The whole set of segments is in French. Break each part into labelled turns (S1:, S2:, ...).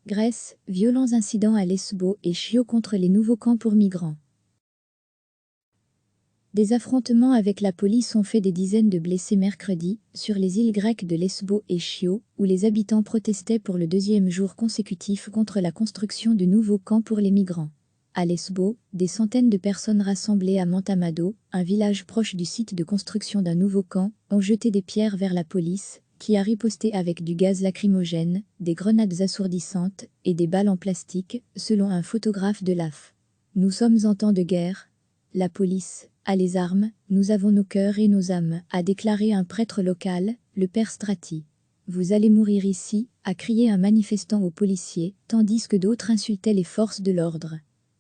S1: Grèce, violents incidents à Lesbos et Chios contre les nouveaux camps pour migrants. Des affrontements avec la police ont fait des dizaines de blessés mercredi, sur les îles grecques de Lesbos et Chios, où les habitants protestaient pour le deuxième jour consécutif contre la construction de nouveaux camps pour les migrants. À Lesbos, des centaines de personnes rassemblées à Mantamado, un village proche du site de construction d'un nouveau camp, ont jeté des pierres vers la police, qui a riposté avec du gaz lacrymogène, des grenades assourdissantes et des balles en plastique, selon un photographe de l'AF. « Nous sommes en temps de guerre. La police a les armes, nous avons nos cœurs et nos âmes, a déclaré un prêtre local, le père Strati. Vous allez mourir ici, a crié un manifestant aux policiers, tandis que d'autres insultaient les forces de l'ordre.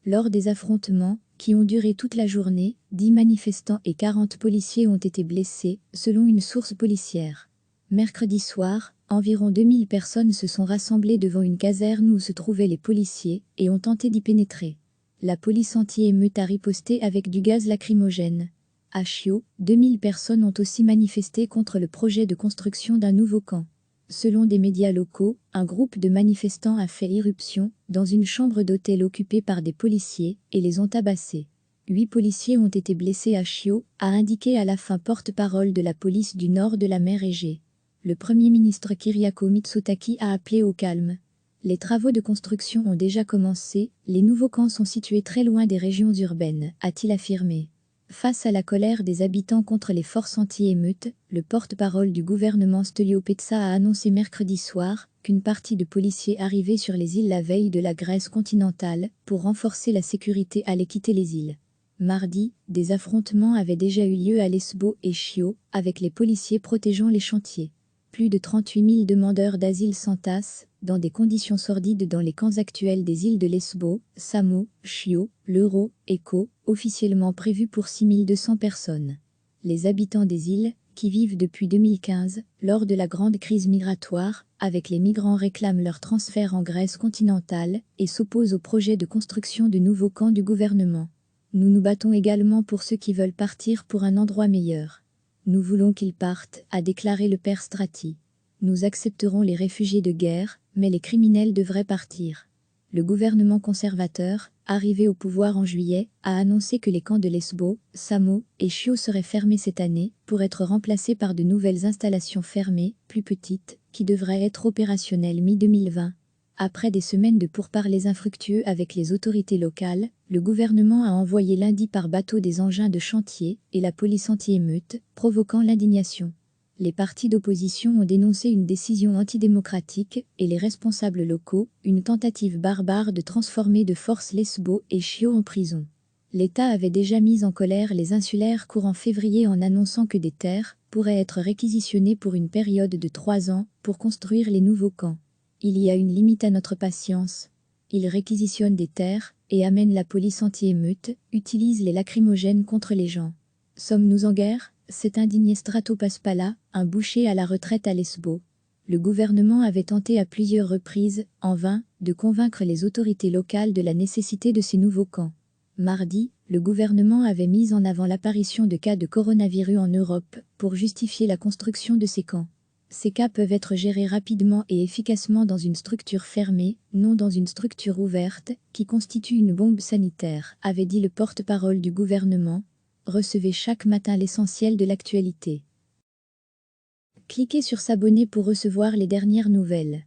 S1: Lors des affrontements, qui ont duré toute la journée, 10 manifestants et 40 policiers ont été blessés, selon une source policière. Mercredi soir, environ 2000 personnes se sont rassemblées devant une caserne où se trouvaient les policiers et ont tenté d'y pénétrer. La police anti-émeute a riposté avec du gaz lacrymogène. À Chios, 2000 personnes ont aussi manifesté contre le projet de construction d'un nouveau camp. Selon des médias locaux, un groupe de manifestants a fait irruption dans une chambre d'hôtel occupée par des policiers et les ont tabassés. 8 policiers ont été blessés à Chios, a indiqué à la fin porte-parole de la police du nord de la mer Égée. Le Premier ministre Kyriakos Mitsotakis a appelé au calme. Les travaux de construction ont déjà commencé, les nouveaux camps sont situés très loin des régions urbaines, a-t-il affirmé. Face à la colère des habitants contre les forces anti-émeutes, le porte-parole du gouvernement Stelios Pettsa a annoncé mercredi soir qu'une partie de policiers arrivés sur les îles la veille de la Grèce continentale pour renforcer la sécurité allaient quitter les îles. Mardi, des affrontements avaient déjà eu lieu à Lesbos et Chios, avec les policiers protégeant les chantiers. Plus de 38 000 demandeurs d'asile s'entassent, dans des conditions sordides dans les camps actuels des îles de Lesbos, Samos, Chios, Leuros et Kos, officiellement prévus pour 6200 personnes. Les habitants des îles, qui vivent depuis 2015, lors de la grande crise migratoire, avec les migrants réclament leur transfert en Grèce continentale et s'opposent au projet de construction de nouveaux camps du gouvernement. Nous nous battons également pour ceux qui veulent partir pour un endroit meilleur. Nous voulons qu'ils partent, a déclaré le père Strati. Nous accepterons les réfugiés de guerre, mais les criminels devraient partir. Le gouvernement conservateur, arrivé au pouvoir en juillet, a annoncé que les camps de Lesbos, Samos et Chios seraient fermés cette année, pour être remplacés par de nouvelles installations fermées, plus petites, qui devraient être opérationnelles mi-2020. Après des semaines de pourparlers infructueux avec les autorités locales, le gouvernement a envoyé lundi par bateau des engins de chantier et la police anti-émeute, provoquant l'indignation. Les partis d'opposition ont dénoncé une décision antidémocratique et les responsables locaux, une tentative barbare de transformer de force Lesbos et Chios en prison. L'État avait déjà mis en colère les insulaires courant février en annonçant que des terres pourraient être réquisitionnées pour une période de 3 ans pour construire les nouveaux camps. Il y a une limite à notre patience. Ils réquisitionnent des terres et amènent la police anti-émeute, utilisent les lacrymogènes contre les gens. Sommes-nous en guerre ? S'est indigné Stratos Paspala, un boucher à la retraite à Lesbos. Le gouvernement avait tenté à plusieurs reprises, en vain, de convaincre les autorités locales de la nécessité de ces nouveaux camps. Mardi, le gouvernement avait mis en avant l'apparition de cas de coronavirus en Europe pour justifier la construction de ces camps. Ces cas peuvent être gérés rapidement et efficacement dans une structure fermée, non dans une structure ouverte, qui constitue une bombe sanitaire, avait dit le porte-parole du gouvernement. Recevez chaque matin l'essentiel de l'actualité. Cliquez sur s'abonner pour recevoir les dernières nouvelles.